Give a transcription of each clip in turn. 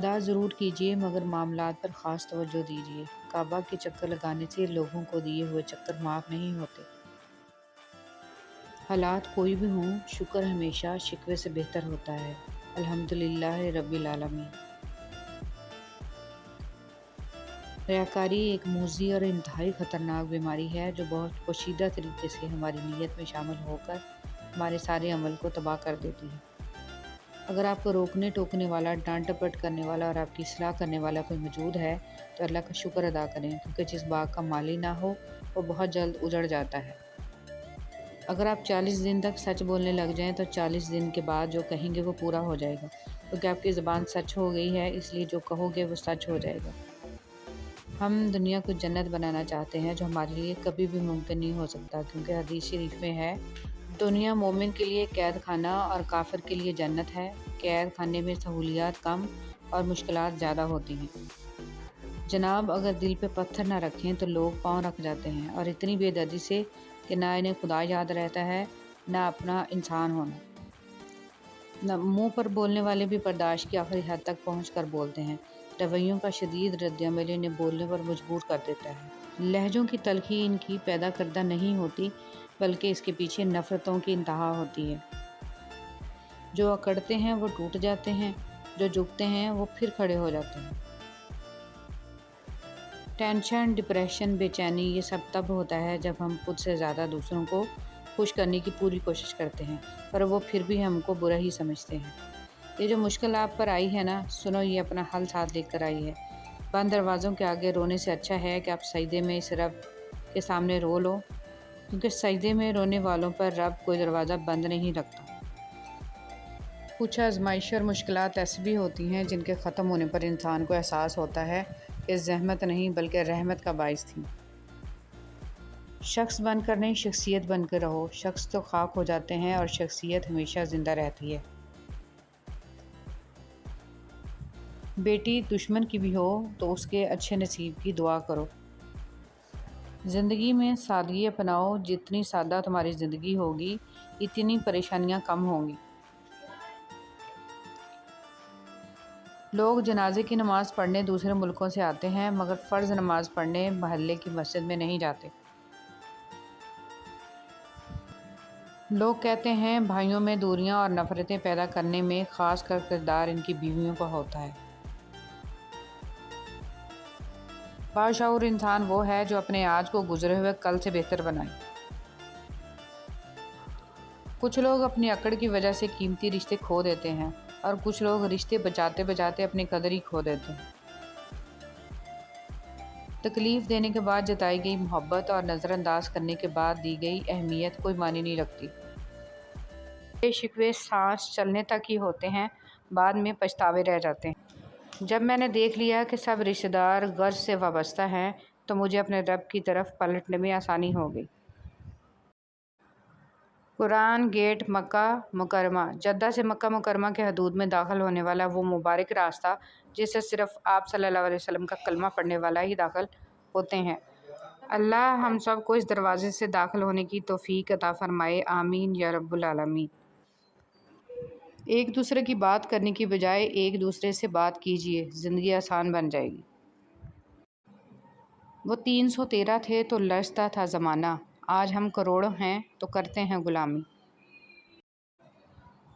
ادا ضرور کیجیے مگر معاملات پر خاص توجہ دیجیے۔ کعبہ کے چکر لگانے سے لوگوں کو دیے ہوئے چکر معاف نہیں ہوتے۔ حالات کوئی بھی ہوں، شکر ہمیشہ شکوے سے بہتر ہوتا ہے۔ الحمدللہ رب العالمین۔ ریاکاری ایک موذی اور انتہائی خطرناک بیماری ہے جو بہت پوشیدہ طریقے سے ہماری نیت میں شامل ہو کر ہمارے سارے عمل کو تباہ کر دیتی ہے۔ اگر آپ کو روکنے ٹوکنے والا، ڈانٹ ڈپٹ کرنے والا اور آپ کی اصلاح کرنے والا کوئی موجود ہے تو اللہ کا شکر ادا کریں، کیونکہ جس باغ کا مالی نہ ہو وہ بہت جلد اجڑ جاتا ہے۔ اگر آپ 40 دن تک سچ بولنے لگ جائیں تو 40 دن کے بعد جو کہیں گے وہ پورا ہو جائے گا، کیونکہ آپ کی زبان سچ ہو گئی ہے، اس لیے جو کہو گے وہ سچ ہو جائے گا۔ ہم دنیا کو جنت بنانا چاہتے ہیں جو ہمارے لیے کبھی بھی ممکن نہیں ہو سکتا، کیونکہ حدیث شریف میں ہے، دنیا مومن کے لیے قید خانہ اور کافر کے لیے جنت ہے۔ قید خانے میں سہولیات کم اور مشکلات زیادہ ہوتی ہیں۔ جناب اگر دل پہ پتھر نہ رکھیں تو لوگ پاؤں رکھ جاتے ہیں، اور اتنی بے دردی سے کہ نہ انہیں خدا یاد رہتا ہے نہ اپنا انسان ہونا۔ نہ منہ پر بولنے والے بھی برداشت کی آخری حد تک پہنچ کر بولتے ہیں۔ رویوں کا شدید رد عمل انہیں بولنے پر مجبور کر دیتا ہے۔ لہجوں کی تلخی ان کی پیدا کردہ نہیں ہوتی، بلکہ اس کے پیچھے نفرتوں کی انتہا ہوتی ہے۔ جو اکڑتے ہیں وہ ٹوٹ جاتے ہیں، جو جھکتے ہیں وہ پھر کھڑے ہو جاتے ہیں۔ ٹینشن، ڈپریشن، بے چینی یہ سب تب ہوتا ہے جب ہم خود سے زیادہ دوسروں کو خوش کرنے کی پوری کوشش کرتے ہیں، پر وہ پھر بھی ہم کو برا ہی سمجھتے ہیں۔ یہ جو مشکل آپ پر آئی ہے نا، سنو یہ اپنا حل ساتھ لے کر آئی ہے۔ بند دروازوں کے آگے رونے سے اچھا ہے کہ آپ سجدے میں اس رب کے سامنے رو لو، کیونکہ سجدے میں رونے والوں پر رب کوئی دروازہ بند نہیں رکھتا۔ کچھ آزمائشیں اور مشکلات ایسی بھی ہوتی ہیں جن کے ختم ہونے پر انسان کو احساس ہوتا ہے کہ زحمت نہیں بلکہ رحمت کا باعث تھی۔ شخص بن کر نہیں، شخصیت بن کر رہو۔ شخص تو خاک ہو جاتے ہیں اور شخصیت ہمیشہ زندہ رہتی ہے۔ بیٹی دشمن کی بھی ہو تو اس کے اچھے نصیب کی دعا کرو۔ زندگی میں سادگی اپناؤ، جتنی سادہ تمہاری زندگی ہوگی اتنی پریشانیاں کم ہوں گی۔ لوگ جنازے کی نماز پڑھنے دوسرے ملکوں سے آتے ہیں، مگر فرض نماز پڑھنے محلے کی مسجد میں نہیں جاتے۔ لوگ کہتے ہیں بھائیوں میں دوریاں اور نفرتیں پیدا کرنے میں خاص کر کردار ان کی بیویوں کا ہوتا ہے۔ باشعور انسان وہ ہے جو اپنے آج کو گزرے ہوئے کل سے بہتر بنائے۔ کچھ لوگ اپنی اکڑ کی وجہ سے قیمتی رشتے کھو دیتے ہیں، اور کچھ لوگ رشتے بچاتے بچاتے اپنی قدر ہی کھو دیتے ہیں۔ تکلیف دینے کے بعد جتائی گئی محبت اور نظر انداز کرنے کے بعد دی گئی اہمیت کوئی معنی نہیں رکھتی۔ یہ شکوے سانس چلنے تک ہی ہوتے ہیں، بعد میں پچھتاوے رہ جاتے ہیں۔ جب میں نے دیکھ لیا کہ سب رشتہ دار غرض سے وابستہ ہیں تو مجھے اپنے رب کی طرف پلٹنے میں آسانی ہو گئی۔ قرآن گیٹ مکہ مکرمہ۔ جدہ سے مکہ مکرمہ کے حدود میں داخل ہونے والا وہ مبارک راستہ جس سے صرف آپ صلی اللہ علیہ وسلم کا کلمہ پڑھنے والا ہی داخل ہوتے ہیں۔ اللہ ہم سب کو اس دروازے سے داخل ہونے کی توفیق عطا فرمائے، آمین یا رب العالمین۔ ایک دوسرے کی بات کرنے کی بجائے ایک دوسرے سے بات کیجیے، زندگی آسان بن جائے گی۔ وہ 313 تھے تو لرزتا تھا زمانہ، آج ہم کروڑوں ہیں تو کرتے ہیں غلامی۔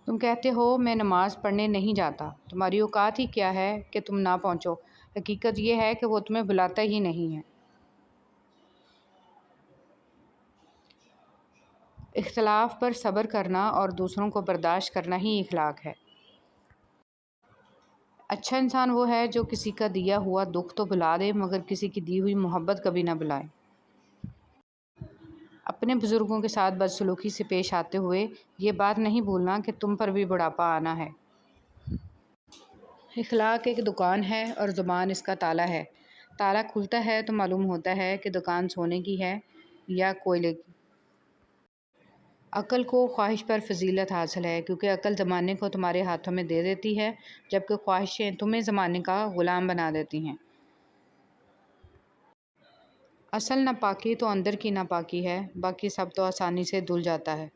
تم کہتے ہو میں نماز پڑھنے نہیں جاتا، تمہاری اوقات ہی کیا ہے کہ تم نہ پہنچو، حقیقت یہ ہے کہ وہ تمہیں بلاتا ہی نہیں ہے۔ اختلاف پر صبر کرنا اور دوسروں کو برداشت کرنا ہی اخلاق ہے۔ اچھا انسان وہ ہے جو کسی کا دیا ہوا دکھ تو بھلا دے مگر کسی کی دی ہوئی محبت کبھی نہ بھلائے۔ اپنے بزرگوں کے ساتھ بدسلوکی سے پیش آتے ہوئے یہ بات نہیں بھولنا کہ تم پر بھی بڑھاپا آنا ہے۔ اخلاق ایک دکان ہے اور زبان اس کا تالا ہے۔ تالا کھلتا ہے تو معلوم ہوتا ہے کہ دکان سونے کی ہے یا کوئلے کی۔ عقل کو خواہش پر فضیلت حاصل ہے، کیونکہ عقل زمانے کو تمہارے ہاتھوں میں دے دیتی ہے، جبکہ خواہشیں تمہیں زمانے کا غلام بنا دیتی ہیں۔ اصل ناپاکی تو اندر کی ناپاکی ہے، باقی سب تو آسانی سے دھل جاتا ہے۔